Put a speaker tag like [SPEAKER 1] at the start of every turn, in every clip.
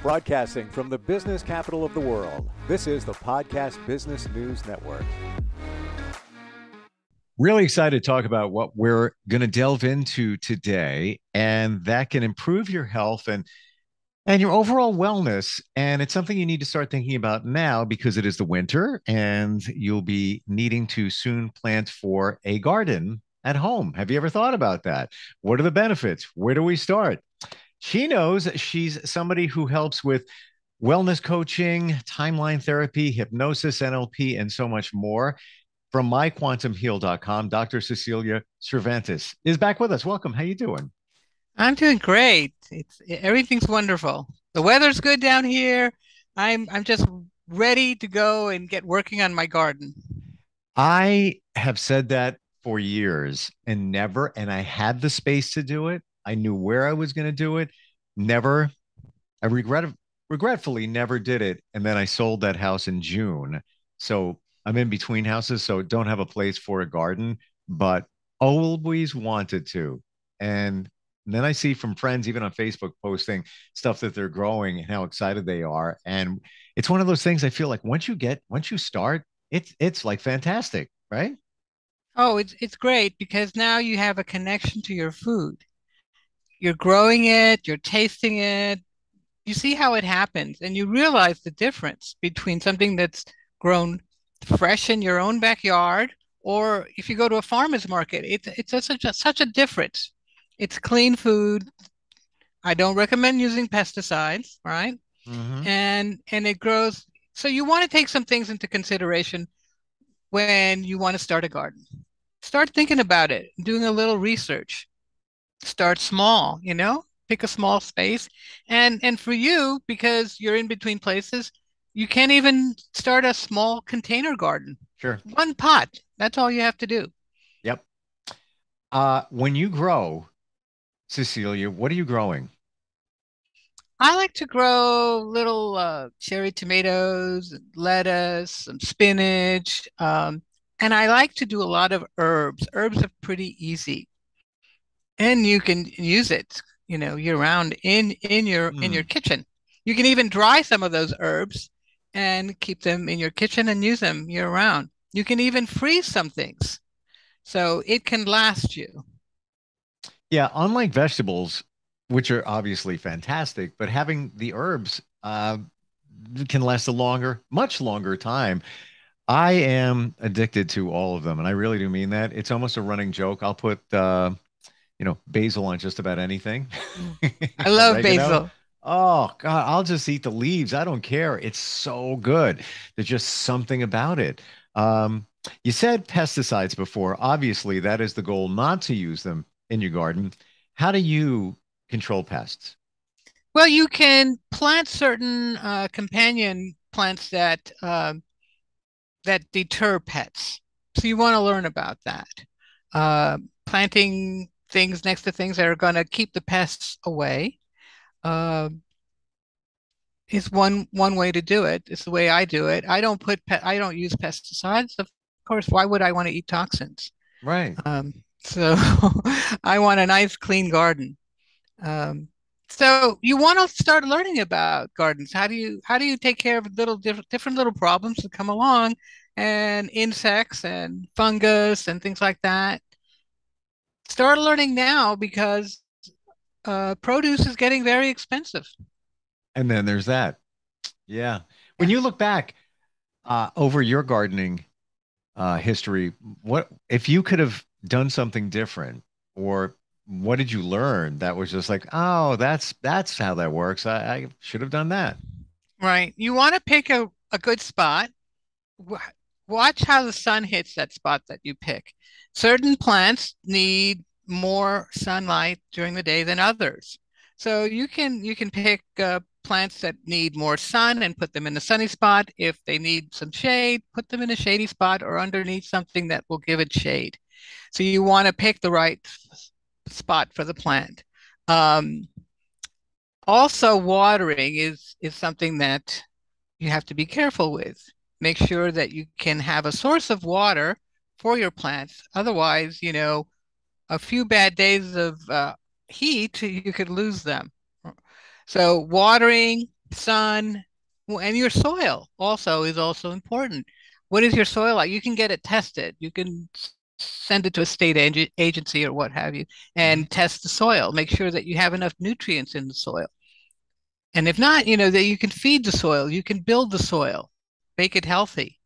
[SPEAKER 1] Broadcasting from the business capital of the world, this is the Podcast Business News Network.
[SPEAKER 2] Really excited to talk about what we're going to delve into today, and that can improve your health and your overall wellness. And it's something you need to start thinking about now because it is the winter and you'll be needing to soon plant for a garden at home. Have you ever thought about that? What are the benefits? Where do we start? She knows. She's somebody who helps with wellness coaching, timeline therapy, hypnosis, NLP, and so much more. From myquantumheal.com, Dr. Cecilia Cervantes is back with us. Welcome. How you doing?
[SPEAKER 3] I'm doing great. It's everything's wonderful. The weather's good down here. I'm just ready to go and get working on my garden.
[SPEAKER 2] I have said that for years and I had the space to do it. I knew where I was going to do it. Never, I regretfully never did it. And then I sold that house in June. So I'm in between houses, so don't have a place for a garden, but always wanted to. And then I see from friends, even on Facebook, posting stuff that they're growing and how excited they are. And it's one of those things I feel like once you start, it's like fantastic, right?
[SPEAKER 3] Oh, it's great because now you have a connection to your food. You're growing it, you're tasting it. You see how it happens, and you realize the difference between something that's grown fresh in your own backyard, or if you go to a farmer's market, it's such a difference. It's clean food. I don't recommend using pesticides, right?
[SPEAKER 2] Hmm.
[SPEAKER 3] And it grows. So you want to take some things into consideration when you want to start a garden. Start thinking about it, doing a little research. Start small, pick a small space. And for you, because you're in between places, you can even start a small container garden.
[SPEAKER 2] Sure.
[SPEAKER 3] One pot. That's all you have to do.
[SPEAKER 2] Yep. When you grow, Cecilia, what are you growing?
[SPEAKER 3] I like to grow little cherry tomatoes, lettuce, some spinach, and I like to do a lot of herbs. Herbs are pretty easy, and you can use it, year round in your
[SPEAKER 2] Hmm.
[SPEAKER 3] kitchen. You can even dry some of those herbs and keep them in your kitchen and use them year round. You can even freeze some things, so it can last you.
[SPEAKER 2] Yeah, unlike vegetables, which are obviously fantastic, but having the herbs can last a much longer time. I am addicted to all of them, and I really do mean that. It's almost a running joke. I'll put basil on just about anything.
[SPEAKER 3] Mm. I love
[SPEAKER 2] Oregano.
[SPEAKER 3] basil.
[SPEAKER 2] Oh God, I'll just eat the leaves. I don't care. It's so good. There's just something about it. You said pesticides before. Obviously, that is the goal, not to use them in your garden. How do you control pests?
[SPEAKER 3] Well, you can plant certain companion plants that deter pets. So you want to learn about that. Planting things next to things that are going to keep the pests away uh, is one way to do it. It's the way I do it. I don't use pesticides. Of course, why would I want to eat toxins?
[SPEAKER 2] Right.
[SPEAKER 3] So I want a nice clean garden. Um, so you want to start learning about gardens. How do you take care of different little problems that come along, and insects and fungus and things like that? Start learning now because produce is getting very expensive.
[SPEAKER 2] And then there's that. Yeah. When you
[SPEAKER 3] Yes.
[SPEAKER 2] look back over your gardening history, what if you could have done something different, or what did you learn that was just like, oh, that's how that works. I should have done that.
[SPEAKER 3] Right. You want to pick a good spot. Wa- Watch how the sun hits that spot that you pick. Certain plants need more sunlight during the day than others. So you can pick plants that need more sun and put them in a sunny spot. If they need some shade, put them in a shady spot or underneath something that will give it shade. So you want to pick the right spot for the plant. Um, Also, watering is something that you have to be careful with. Make sure that you can have a source of water for your plants. Otherwise, a few bad days of heat, you could lose them. So watering, sun, and your soil also is also important. What is your soil like? You can get it tested. You can send it to a state agency or what have you
[SPEAKER 2] Mhm.
[SPEAKER 3] and test the soil. Make sure that you have enough nutrients in the soil. And if not, that you can feed the soil. You can build the soil, make it healthy.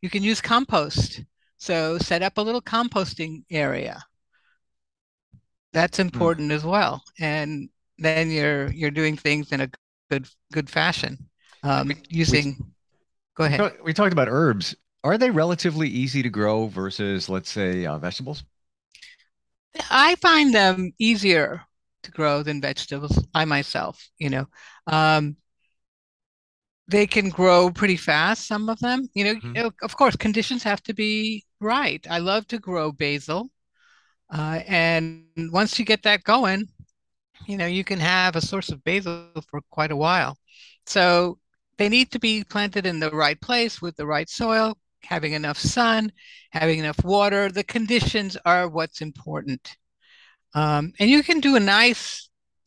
[SPEAKER 3] You can use compost. So set up a little composting area. That's
[SPEAKER 2] Hmm.
[SPEAKER 3] important as well. And then you're doing things in a good fashion.
[SPEAKER 2] We we
[SPEAKER 3] Using Go ahead.
[SPEAKER 2] we talked about herbs. Are they relatively easy to grow versus, let's say, vegetables?
[SPEAKER 3] I find them easier to grow than vegetables. I myself, um, they can grow pretty fast. Some of them,
[SPEAKER 2] Mhm.
[SPEAKER 3] of course, conditions have to be right. I love to grow basil, and once you get that going, you can have a source of basil for quite a while. So they need to be planted in the right place with the right soil, having enough sun, having enough water. The conditions are what's important. And you can do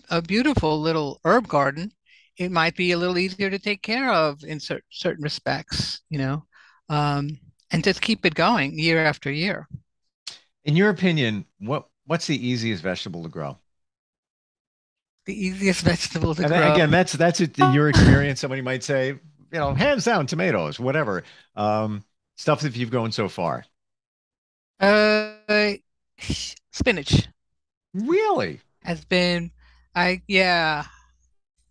[SPEAKER 3] a beautiful little herb garden. It might be a little easier to take care of in certain respects, um, and just keep it going year after year.
[SPEAKER 2] In your opinion, what's the easiest vegetable to grow?
[SPEAKER 3] The easiest vegetable to
[SPEAKER 2] And
[SPEAKER 3] grow.
[SPEAKER 2] again, that's it in your experience. Somebody might say, hands down, tomatoes, whatever. Um, Stuff that you've grown so far.
[SPEAKER 3] Uh, Spinach
[SPEAKER 2] Really?
[SPEAKER 3] has been, yeah,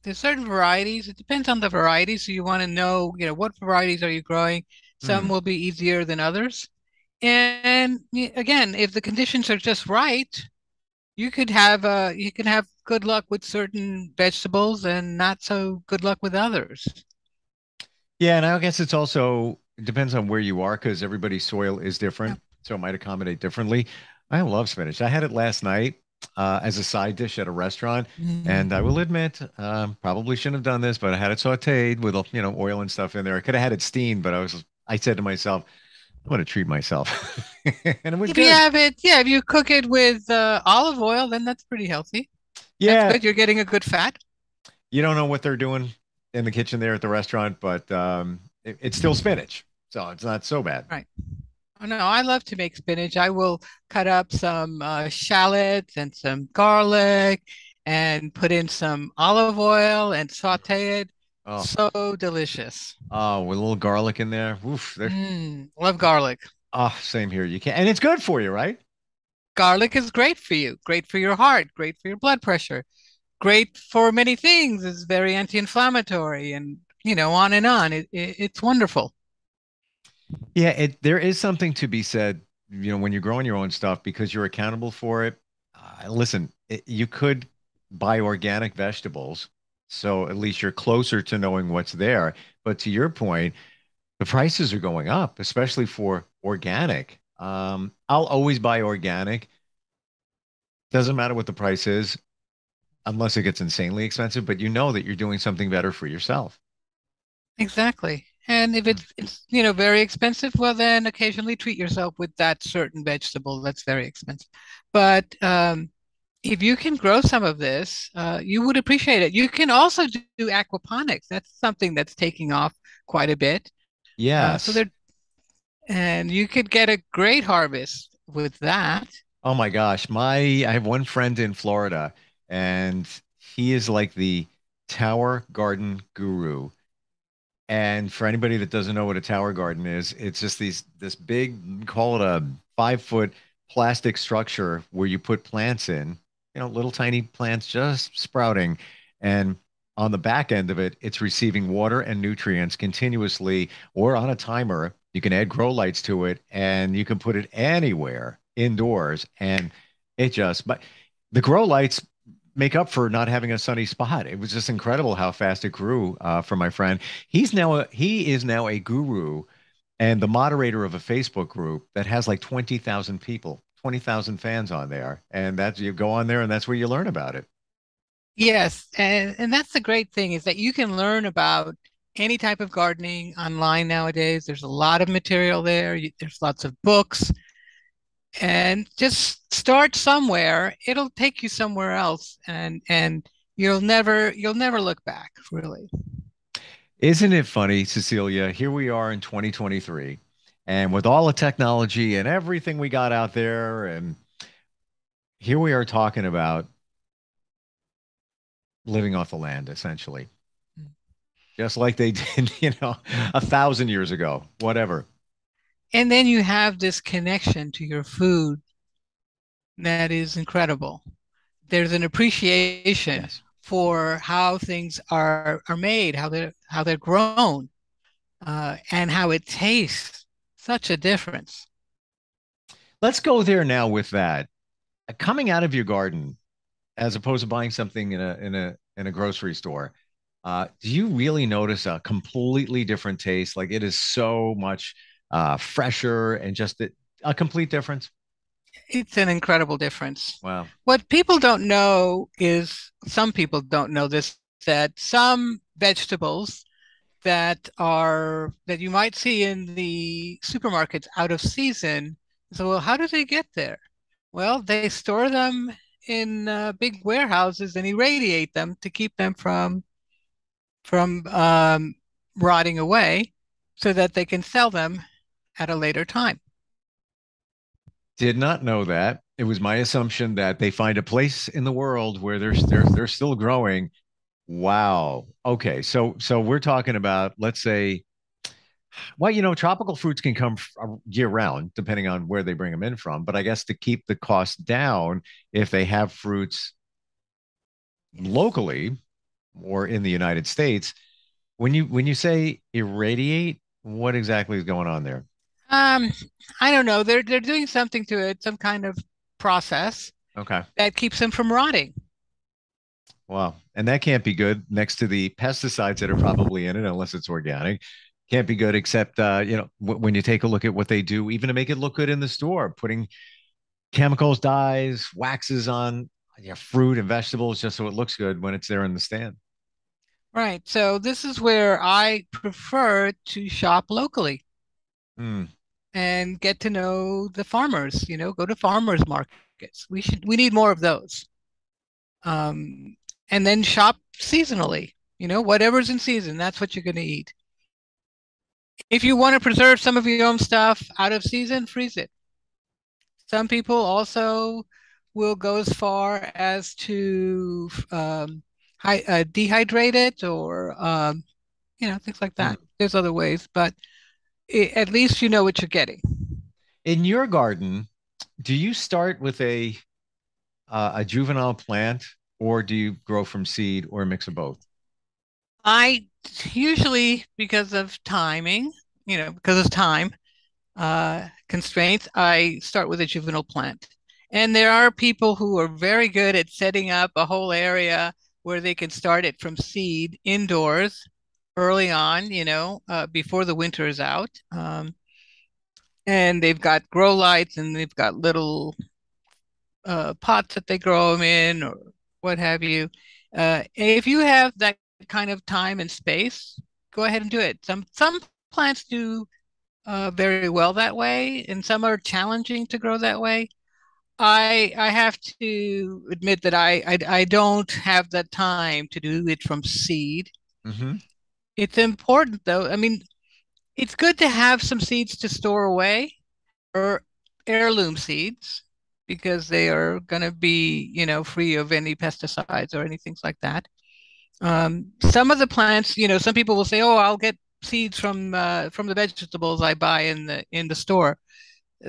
[SPEAKER 3] there's certain varieties. It depends on the variety. So you want to know, what varieties are you growing? Some
[SPEAKER 2] Hmm.
[SPEAKER 3] will be easier than others. And again, if the conditions are just right, you can have good luck with certain vegetables and not so good luck with others.
[SPEAKER 2] Yeah, and I guess it depends on where you are because everybody's soil is
[SPEAKER 3] Yeah.
[SPEAKER 2] different, so it might accommodate differently. I love spinach. I had it last night as a side dish at a restaurant, and I will
[SPEAKER 3] Mm.
[SPEAKER 2] admit, probably shouldn't have done this, but I had it sautéed with oil and stuff in there. I could have had it steamed, but I said to myself, I'm going to treat myself, and it was
[SPEAKER 3] If you
[SPEAKER 2] good.
[SPEAKER 3] have it, yeah, if you cook it with olive oil, then that's pretty healthy. That's
[SPEAKER 2] Yeah,
[SPEAKER 3] good. You're getting a good fat.
[SPEAKER 2] you don't know what they're doing in the kitchen there at the restaurant, but it's still spinach, so it's not so bad.
[SPEAKER 3] Right. Oh, no, I love to make spinach. I will cut up some shallots and some garlic and put in some olive oil and saute it.
[SPEAKER 2] Oh,
[SPEAKER 3] So delicious.
[SPEAKER 2] oh, with a little garlic in there. Oof, there.
[SPEAKER 3] Love garlic.
[SPEAKER 2] Oh, same here. You can, and it's good for you, right?
[SPEAKER 3] Garlic is great for you, great for your heart, great for your blood pressure, great for many things. It's very anti-inflammatory and, on and on. It's wonderful.
[SPEAKER 2] Yeah, there is something to be said, when you're growing your own stuff because you're accountable for it. Listen, you could buy organic vegetables, so at least you're closer to knowing what's there. But to your point, the prices are going up, especially for organic. I'll always buy organic. Doesn't matter what the price is, unless it gets insanely expensive, but you know that you're doing something better for yourself.
[SPEAKER 3] Exactly. And if it's very expensive, well then occasionally treat yourself with that certain vegetable that's very expensive. But if you can grow some of this, you would appreciate it. You can also do aquaponics. That's something that's taking off quite a bit. So
[SPEAKER 2] Yes.
[SPEAKER 3] there, and you could get a great harvest with that.
[SPEAKER 2] Oh my gosh. I have one friend in Florida and he is like the tower garden guru. And for anybody that doesn't know what a tower garden is, it's just this big, call it a 5 foot plastic structure where you put plants in, little tiny plants just sprouting. And on the back end of it, it's receiving water and nutrients continuously or on a timer. You can add grow lights to it and you can put it anywhere indoors. And but the grow lights make up for not having a sunny spot. It was just incredible how fast it grew for my friend. He is now a guru and the moderator of a Facebook group that has like 20,000 people, 20,000 fans on there. And that's you go on there and that's where you learn about it.
[SPEAKER 3] Yes, and that's the great thing is that you can learn about any type of gardening online nowadays. There's a lot of material there. There's lots of books, and just start somewhere. It'll take you somewhere else, and you'll never look back, really.
[SPEAKER 2] Isn't it funny, Cecilia? Here we are in 2023, and with all the technology and everything we got out there, and here we are talking about living off the land, essentially, just like they did, 1,000 years ago, whatever.
[SPEAKER 3] And then you have this connection to your food that is incredible. There's an appreciation
[SPEAKER 2] Yes.
[SPEAKER 3] for how things are made, how they're grown, and how it tastes. Such a difference.
[SPEAKER 2] Let's go there now with that. Coming out of your garden, as opposed to buying something in a grocery store, do you really notice a completely different taste? Like it is so much fresher and just a complete difference.
[SPEAKER 3] It's an incredible difference.
[SPEAKER 2] Wow.
[SPEAKER 3] What people don't know is some people don't know this, that some vegetables that you might see in the supermarkets out of season. So, well, how do they get there? Well, they store them in big warehouses and irradiate them to keep them from rotting away, so that they can sell them at a later time.
[SPEAKER 2] Did not know that. It was my assumption that they find a place in the world where they're still growing. Wow. Okay. So we're talking about, let's say, well, tropical fruits can come year round, depending on where they bring them in from. But I guess to keep the cost down, if they have fruits
[SPEAKER 3] Yes.
[SPEAKER 2] locally or in the United States, when you say irradiate, what exactly is going on there?
[SPEAKER 3] Um, I don't know. They're doing something to it, some kind of process
[SPEAKER 2] Okay.
[SPEAKER 3] that keeps them from rotting.
[SPEAKER 2] Wow. And that can't be good next to the pesticides that are probably in it, unless it's organic. Can't be good, except, when you take a look at what they do, even to make it look good in the store, putting chemicals, dyes, waxes on fruit and vegetables just so it looks good when it's there in the stand.
[SPEAKER 3] Right. So this is where I prefer to shop locally
[SPEAKER 2] Hmm.
[SPEAKER 3] and get to know the farmers, go to farmers markets. We need more of those. Um, and then shop seasonally, whatever's in season, that's what you're going to eat. If you want to preserve some of your own stuff out of season, freeze it. Some people also will go as far as to dehydrate it, or things like
[SPEAKER 2] Hmm.
[SPEAKER 3] that. There's other ways, but at least you know what you're getting.
[SPEAKER 2] In your garden, do you start with a juvenile plant, or do you grow from seed, or a mix of both?
[SPEAKER 3] I usually, because of timing, because of time constraints, I start with a juvenile plant. And there are people who are very good at setting up a whole area where they can start it from seed indoors early on, before the winter is out. And they've got grow lights, and they've got little pots that they grow them in, or what have you. If you have that kind of time and space, go ahead and do it. Some plants do very well that way, and some are challenging to grow that way. I have to admit that I don't have the time to do it from seed.
[SPEAKER 2] Hmm.
[SPEAKER 3] It's important though. I mean, it's good to have some seeds to store away, or heirloom seeds, because they are going to be, free of any pesticides or anything like that. Some of the plants, some people will say, "Oh, I'll get seeds from the vegetables I buy in the store."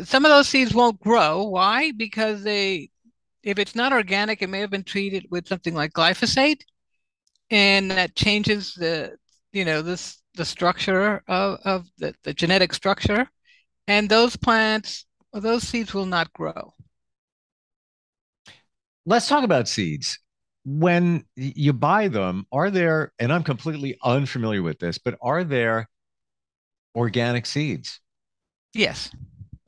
[SPEAKER 3] Some of those seeds won't grow. Why? Because if it's not organic, it may have been treated with something like glyphosate, and that changes the structure of the genetic structure, and those seeds will not grow.
[SPEAKER 2] Let's talk about seeds. When you buy them, are there, and I'm completely unfamiliar with this, but are there organic seeds?
[SPEAKER 3] Yes,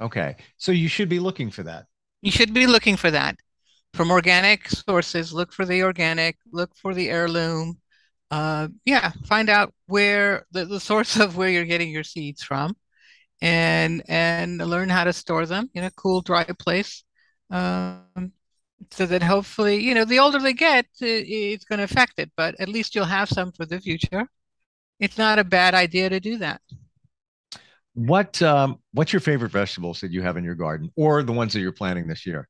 [SPEAKER 2] Okay. So you should be looking for that.
[SPEAKER 3] you should be looking for that from organic sources. Look for the organic, look for the heirloom. Yeah, find out where the source of where you're getting your seeds from, and learn how to store them in a cool, dry place. Um, so that hopefully, the older they get, it's going to affect it, but at least you'll have some for the future. it's not a bad idea to do that.
[SPEAKER 2] What's your favorite vegetables that you have in your garden, or the ones that you're planting this year?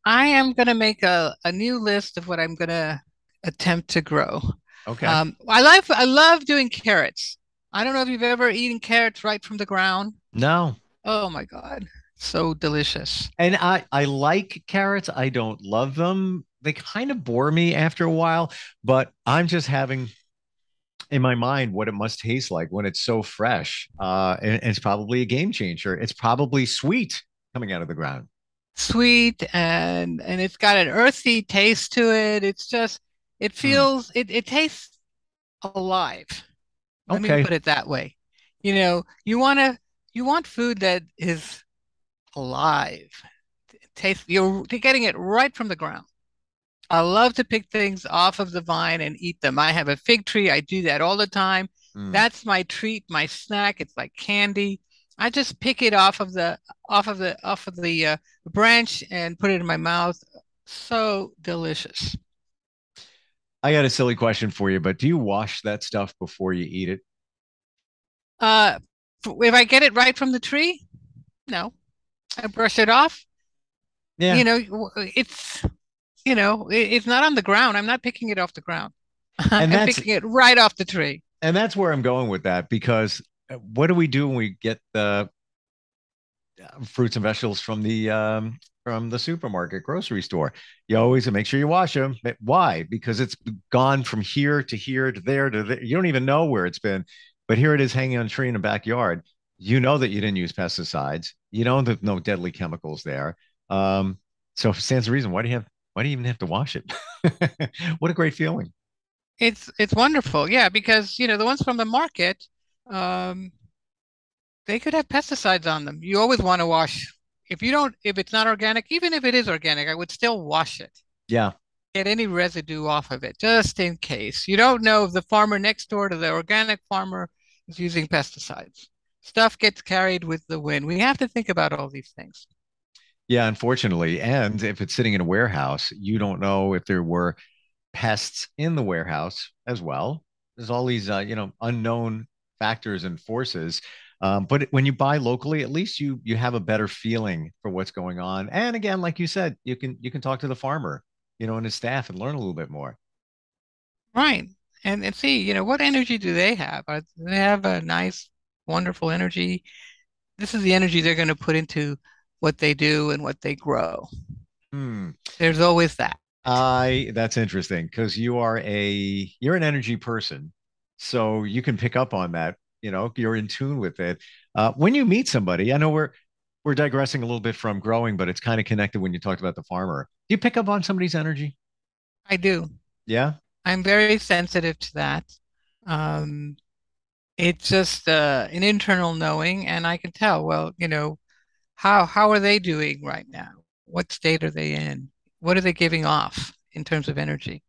[SPEAKER 3] I am going to make a new list of what I'm going to attempt to grow.
[SPEAKER 2] Okay.
[SPEAKER 3] I love doing carrots. I don't know if you've ever eaten carrots right from the ground.
[SPEAKER 2] No.
[SPEAKER 3] Oh my God, so delicious.
[SPEAKER 2] And I like carrots. I don't love them. They kind of bore me after a while, but I'm just having in my mind what it must taste like when it's so fresh. And it's probably a game changer. It's probably sweet coming out of the ground.
[SPEAKER 3] Sweet and it's got an earthy taste to it. It's just
[SPEAKER 2] Hmm.
[SPEAKER 3] it tastes alive. Let me
[SPEAKER 2] Okay.
[SPEAKER 3] put it that way. You want food that is alive. Taste you're getting it right from the ground. I love to pick things off of the vine and eat them. I have a fig tree. I do that all the time.
[SPEAKER 2] Hmm.
[SPEAKER 3] That's my treat, my snack. It's like candy. I just pick it off of the branch and put it in my mouth. So delicious.
[SPEAKER 2] I got a silly question for you, but do you wash that stuff before you eat it?
[SPEAKER 3] Uh, if I get it right from the tree, no, I brush it off.
[SPEAKER 2] Yeah.
[SPEAKER 3] You know, it's not on the ground. I'm not picking it off the ground.
[SPEAKER 2] And
[SPEAKER 3] I'm
[SPEAKER 2] that's
[SPEAKER 3] picking it right off the tree.
[SPEAKER 2] where I'm going with that because what do we do when we get the fruits and vegetables from the supermarket, grocery store? You always make sure you wash them. Why? Because it's gone from here to here to there to there. You don't even know where it's been, but here it is hanging on a tree in the backyard. You know that you didn't use pesticides. You know that no deadly chemicals there. So stands the reason why do you even have to wash it? What a great feeling.
[SPEAKER 3] It's wonderful. Yeah, because the ones from the market, um, they could have pesticides on them. You always want to wash. If it's not organic, even if it is organic, I would still wash it.
[SPEAKER 2] Yeah.
[SPEAKER 3] Get any residue off of it, just in case. You don't know if the farmer next door to the organic farmer is using pesticides. Stuff gets carried with the wind. We have to think about all these things.
[SPEAKER 2] Yeah, unfortunately. And if it's sitting in a warehouse, you don't know if there were pests in the warehouse as well. There's all these, unknown factors and forces. But when you buy locally, at least you have a better feeling for what's going on. And again, like you said, you can talk to the farmer, and his staff and learn a little bit more.
[SPEAKER 3] Right. And see, what energy do they have? Do they have a nice, wonderful energy? This is the energy they're going to put into what they do and what they grow.
[SPEAKER 2] Hmm.
[SPEAKER 3] There's always that.
[SPEAKER 2] I That's interesting because you're an energy person, so you can pick up on that. You're in tune with it. When you meet somebody, I know we're digressing a little bit from growing, but it's kind of connected when you talked about the farmer. Do you pick up on somebody's energy?
[SPEAKER 3] I do.
[SPEAKER 2] Yeah.
[SPEAKER 3] I'm very sensitive to that. Um, it's just an internal knowing, and I can tell, well, how are they doing right now? What state are they in? What are they giving off in terms of energy?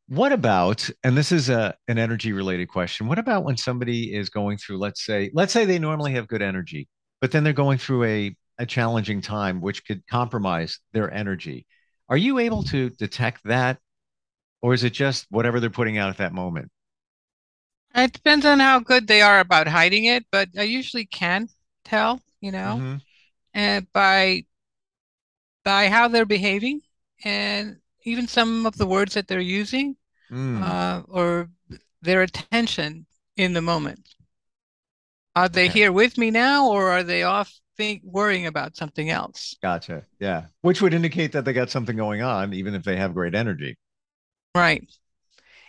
[SPEAKER 2] What about, and this is an energy related question. What about when somebody is going through, let's say they normally have good energy, but then they're going through a challenging time, which could compromise their energy. Are you able to detect that, or is it just whatever they're putting out at that moment?
[SPEAKER 3] It depends on how good they are about hiding it, but I usually can tell,
[SPEAKER 2] Hmm.
[SPEAKER 3] and by how they're behaving and even some of the words that they're using,
[SPEAKER 2] Mm,
[SPEAKER 3] or their attention in the moment. Are they
[SPEAKER 2] okay.
[SPEAKER 3] here with me now, or are they off worrying about something else?
[SPEAKER 2] Gotcha. Yeah. Which would indicate that they got something going on, even if they have great energy.
[SPEAKER 3] Right.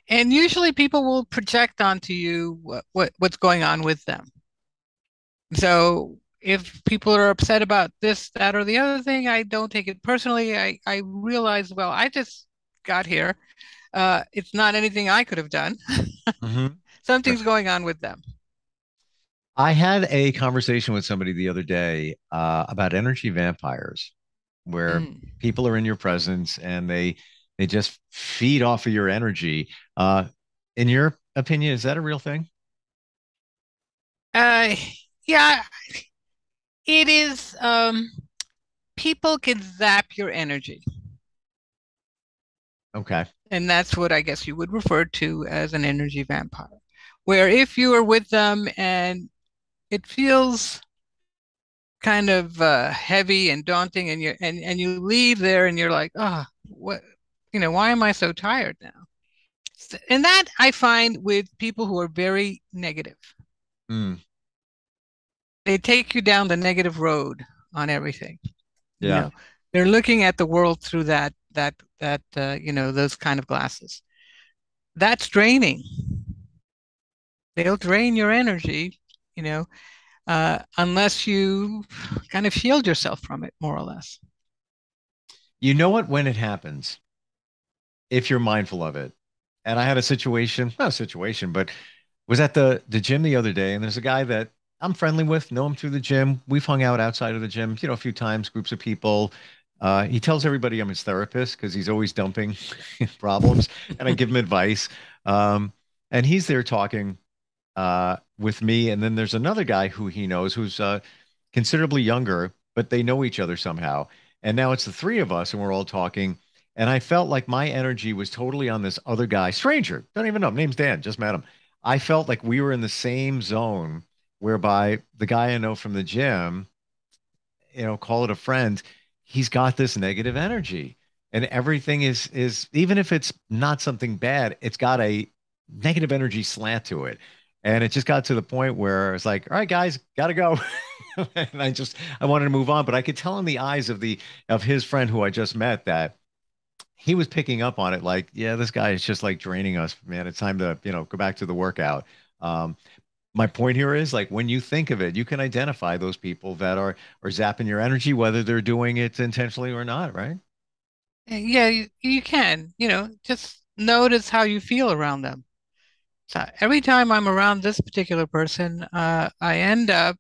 [SPEAKER 3] And usually people will project onto you what's going on with them. So if people are upset about this, that, or the other thing, I don't take it personally. I realize, well, I just got here. It's not anything I could have done.
[SPEAKER 2] Hmm.
[SPEAKER 3] Something's going on with them.
[SPEAKER 2] I had a conversation with somebody the other day about energy vampires, where
[SPEAKER 3] Mm.
[SPEAKER 2] people are in your presence and they just feed off of your energy. In your opinion, is that a real thing?
[SPEAKER 3] Uh, yeah, it is. People can zap your energy,
[SPEAKER 2] Okay.
[SPEAKER 3] and that's what I guess you would refer to as an energy vampire. where if you are with them and it feels kind of heavy and daunting, and you leave there and you're like, oh, what, why am I so tired now? And that I find with people who are very negative.
[SPEAKER 2] Mm,
[SPEAKER 3] They take you down the negative road on everything. You
[SPEAKER 2] yeah.
[SPEAKER 3] know, they're looking at the world through those kind of glasses. That's draining. They'll drain your energy, you know, unless you kind of shield yourself from it, more or less.
[SPEAKER 2] You know what? When it happens, if you're mindful of it. And I had a situation, not a situation, but was at the gym the other day, and there's a guy that I'm friendly with, know him through the gym. We've hung out outside of the gym, a few times, groups of people. He tells everybody I'm his therapist because he's always dumping problems, and I give him advice. Um, and he's there talking with me. And then there's another guy who he knows who's considerably younger, but they know each other somehow. And now it's the three of us, and we're all talking. And I felt like my energy was totally on this other guy, stranger, don't even know. Name's Dan, just met him. I felt like we were in the same zone, whereby the guy I know from the gym, call it a friend, he's got this negative energy. And everything is even if it's not something bad, it's got a negative energy slant to it. And it just got to the point where it's like, all right, guys, gotta go. And I wanted to move on, but I could tell in the eyes of his friend who I just met that he was picking up on it like, yeah, this guy is just like draining us, man. It's time to, go back to the workout. Um, my point here is like when you think of it, you can identify those people that are zapping your energy, whether they're doing it intentionally or not, right?
[SPEAKER 3] Yeah, you can, just notice how you feel around them. So every time I'm around this particular person, I end up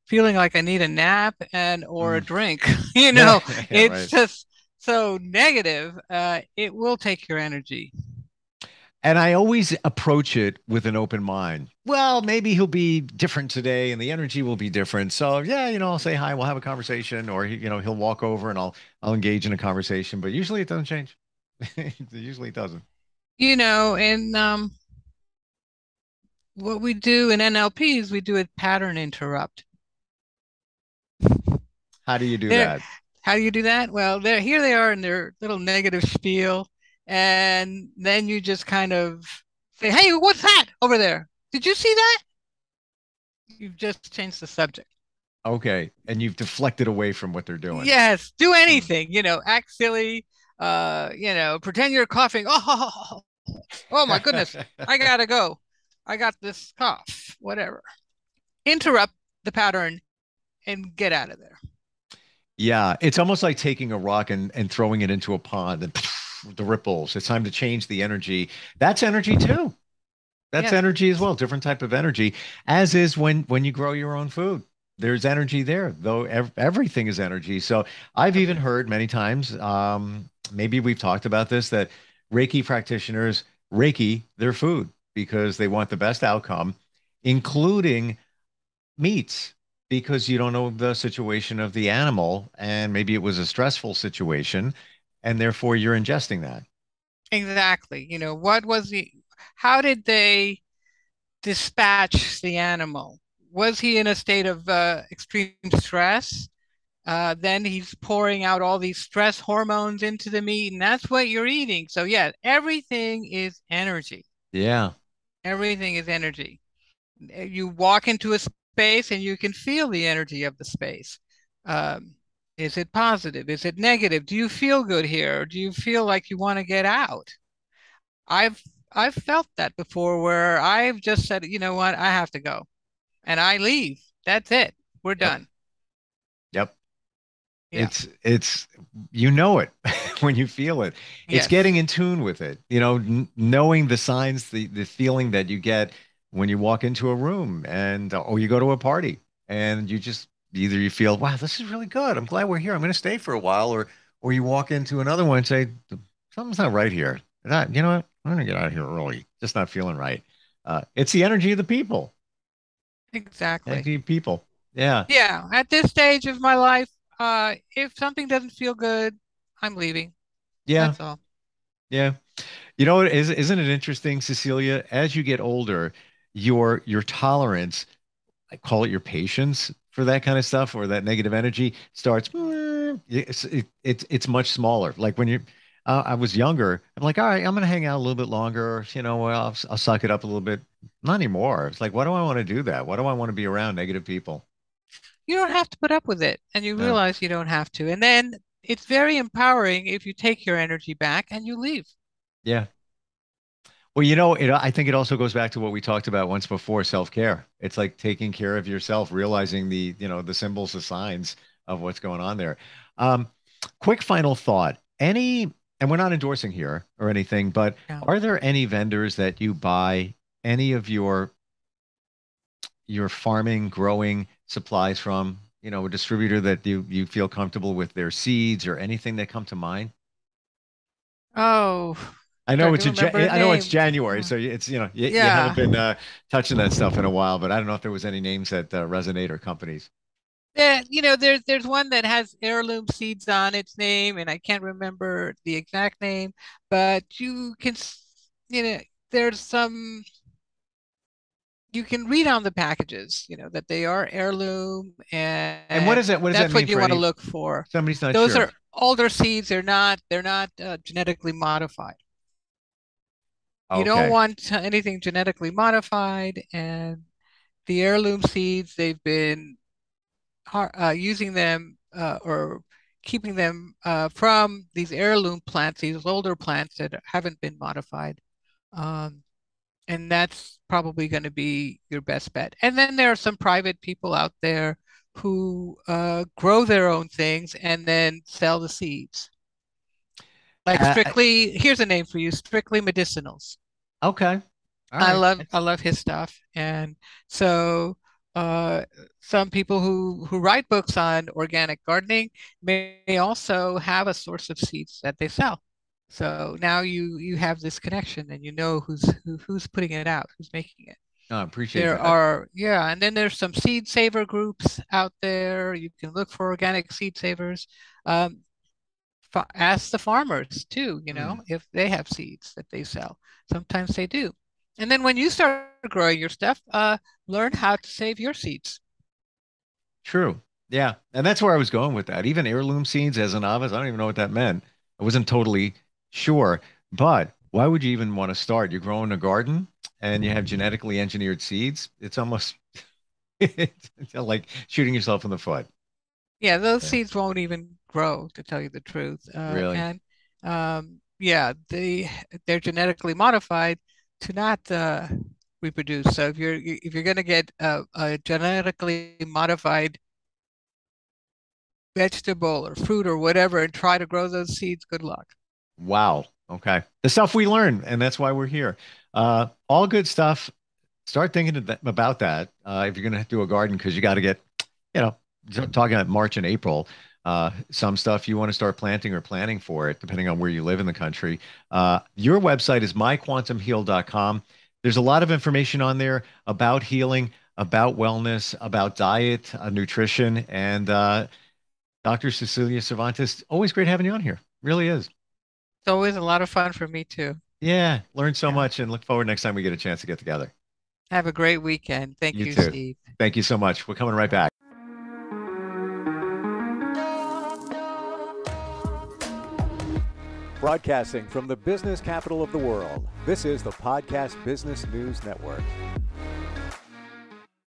[SPEAKER 3] feeling like I need a nap and or a
[SPEAKER 2] Mm.
[SPEAKER 3] drink.
[SPEAKER 2] Yeah,
[SPEAKER 3] It's
[SPEAKER 2] right.
[SPEAKER 3] just so negative. It will take your energy.
[SPEAKER 2] And I always approach it with an open mind. Well, maybe he'll be different today and the energy will be different. So, yeah, I'll say hi, we'll have a conversation, or he'll walk over and I'll engage in a conversation, but usually it doesn't change. Usually it doesn't.
[SPEAKER 3] And what we do in NLP is we do a pattern interrupt.
[SPEAKER 2] How do you do
[SPEAKER 3] There,
[SPEAKER 2] that?
[SPEAKER 3] how do you do that? Well, here they are in their little negative spiel, and then you just kind of say, "Hey, what's that over there? Did you see that?" You've just changed the subject.
[SPEAKER 2] Okay. And you've deflected away from what they're doing.
[SPEAKER 3] Yes, do
[SPEAKER 2] Hmm.
[SPEAKER 3] anything, act silly, pretend you're coughing. Oh my goodness, I gotta go. I got this cough, whatever. Interrupt the pattern and get out of there.
[SPEAKER 2] Yeah, it's almost like taking a rock and throwing it into a pond and the ripples. It's time to change the energy. That's energy too. That's
[SPEAKER 3] Yes,
[SPEAKER 2] energy as well, different type of energy, as is when you grow your own food. There's energy there, though everything is energy. So I've even
[SPEAKER 3] everything.
[SPEAKER 2] heard many times, maybe we've talked about this, that Reiki practitioners Reiki their food because they want the best outcome, including meats, because you don't know the situation of the animal, and maybe it was a stressful situation, and therefore you're ingesting that.
[SPEAKER 3] Exactly. How did they dispatch the animal? Was he in a state of extreme stress? Then he's pouring out all these stress hormones into the meat, and that's what you're eating. So, yeah, everything is energy.
[SPEAKER 2] Yeah.
[SPEAKER 3] Everything is energy. You walk into a space and you can feel the energy of the space. Um, is it positive? Is it negative? Do you feel good here? Or do you feel like you want to get out? I've I've felt that before where I've just said, you know what, I have to go. And I leave. That's it. We're
[SPEAKER 2] Yep.
[SPEAKER 3] done.
[SPEAKER 2] Yep.
[SPEAKER 3] Yeah.
[SPEAKER 2] It's you know it when you feel it. It's getting
[SPEAKER 3] Yes.
[SPEAKER 2] in tune with it. Knowing the signs, the feeling that you get when you walk into a room and or you go to a party and you just either you feel, wow, this is really good. I'm glad we're here. I'm going to stay for a while, or you walk into another one and say, something's not right here. You know what? I'm going to get out of here early. Just not feeling right. It's the energy of the people.
[SPEAKER 3] Exactly.
[SPEAKER 2] Energy of people. Yeah.
[SPEAKER 3] Yeah. At this stage of my life, if something doesn't feel good, I'm leaving.
[SPEAKER 2] Yeah.
[SPEAKER 3] That's all.
[SPEAKER 2] Yeah. You know, isn't it interesting, Cecilia? As you get older, your tolerance, I call it your patience for that kind of stuff or that negative energy starts, it's much smaller. Like when I was younger, I'm like, all right, I'm going to hang out a little bit longer. Well, I'll suck it up a little bit. Not anymore. It's like, why do I want to do that? Why do I want to be around negative people?
[SPEAKER 3] You don't have to put up with it, and you
[SPEAKER 2] No.
[SPEAKER 3] realize you don't have to. And then it's very empowering if you take your energy back and you leave.
[SPEAKER 2] Yeah. Well, I think it also goes back to what we talked about once before, self-care. It's like taking care of yourself, realizing the symbols, the signs of what's going on there. Um, Quick final thought. And we're not endorsing here or anything, but
[SPEAKER 3] Yeah.
[SPEAKER 2] are there any vendors that you buy any of your farming, growing supplies from, a distributor that you feel comfortable with their seeds or anything that come to mind?
[SPEAKER 3] Oh,
[SPEAKER 2] I know
[SPEAKER 3] trying to remember the
[SPEAKER 2] I know it's
[SPEAKER 3] names.
[SPEAKER 2] January, so it's you haven't
[SPEAKER 3] Yeah.
[SPEAKER 2] been touching that stuff in a while, but I don't know if there was any names that resonate or companies.
[SPEAKER 3] There's one that has heirloom seeds on its name, and I can't remember the exact name, but you know, there's some you can read on the packages, that they are heirloom,
[SPEAKER 2] And what
[SPEAKER 3] and
[SPEAKER 2] is that? What does that
[SPEAKER 3] that's
[SPEAKER 2] mean
[SPEAKER 3] what you
[SPEAKER 2] for
[SPEAKER 3] want to
[SPEAKER 2] any
[SPEAKER 3] look for.
[SPEAKER 2] somebody's not
[SPEAKER 3] Those
[SPEAKER 2] sure?
[SPEAKER 3] are older seeds. They're not genetically modified. You don't
[SPEAKER 2] Okay.
[SPEAKER 3] want anything genetically modified, and the heirloom seeds, they've been using them or keeping them from these heirloom plants, these older plants that haven't been modified. Um, and that's probably going to be your best bet. And then there are some private people out there who grow their own things and then sell the seeds. Like
[SPEAKER 2] Uh,
[SPEAKER 3] here's a name for you, Strictly Medicinals.
[SPEAKER 2] okay. All
[SPEAKER 3] I
[SPEAKER 2] right.
[SPEAKER 3] love I love his stuff. And so uh, some people who write books on organic gardening may also have a source of seeds that they sell. So now you have this connection, and you know who's putting it out, who's making it.
[SPEAKER 2] I appreciate
[SPEAKER 3] There
[SPEAKER 2] that.
[SPEAKER 3] are, yeah, and then there's some seed saver groups out there. You can look for organic seed savers. Um, Ask the farmers too,
[SPEAKER 2] Hmm.
[SPEAKER 3] if they have seeds that they sell. Sometimes they do. And then when you start growing your stuff, learn how to save your seeds.
[SPEAKER 2] True. Yeah. And that's where I was going with that. Even heirloom seeds as a novice, I don't even know what that meant. I wasn't totally sure. But why would you even want to start? You're growing a garden and you have genetically engineered seeds. It's almost it's like shooting yourself in the foot.
[SPEAKER 3] Yeah, those
[SPEAKER 2] Yeah.
[SPEAKER 3] seeds won't even grow, to tell you the truth.
[SPEAKER 2] Really?
[SPEAKER 3] And yeah, they're genetically modified to not reproduce. So if you're going to get a genetically modified vegetable or fruit or whatever and try to grow those seeds, good luck.
[SPEAKER 2] Wow. Okay. The stuff we learn, and that's why we're here. All good stuff. Start thinking about that if you're going to do a garden, because you got to get, you know, talking about March and April. Some stuff you want to start planting or planning for it, depending on where you live in the country. Your website is myquantumheal.com. There's a lot of information on there about healing, about wellness, about diet, nutrition, and Dr. Cecilia Cervantes. Always great having you on here. Really is.
[SPEAKER 3] It's always a lot of fun for me too.
[SPEAKER 2] Yeah, learned so
[SPEAKER 3] Yeah.
[SPEAKER 2] much and look forward next time we get a chance to get together.
[SPEAKER 3] Have a great weekend. Thank
[SPEAKER 2] You
[SPEAKER 3] you,
[SPEAKER 2] too.
[SPEAKER 3] Steve.
[SPEAKER 2] Thank you so much. We're coming right back.
[SPEAKER 1] Broadcasting from the business capital of the world, this is the Podcast Business News Network.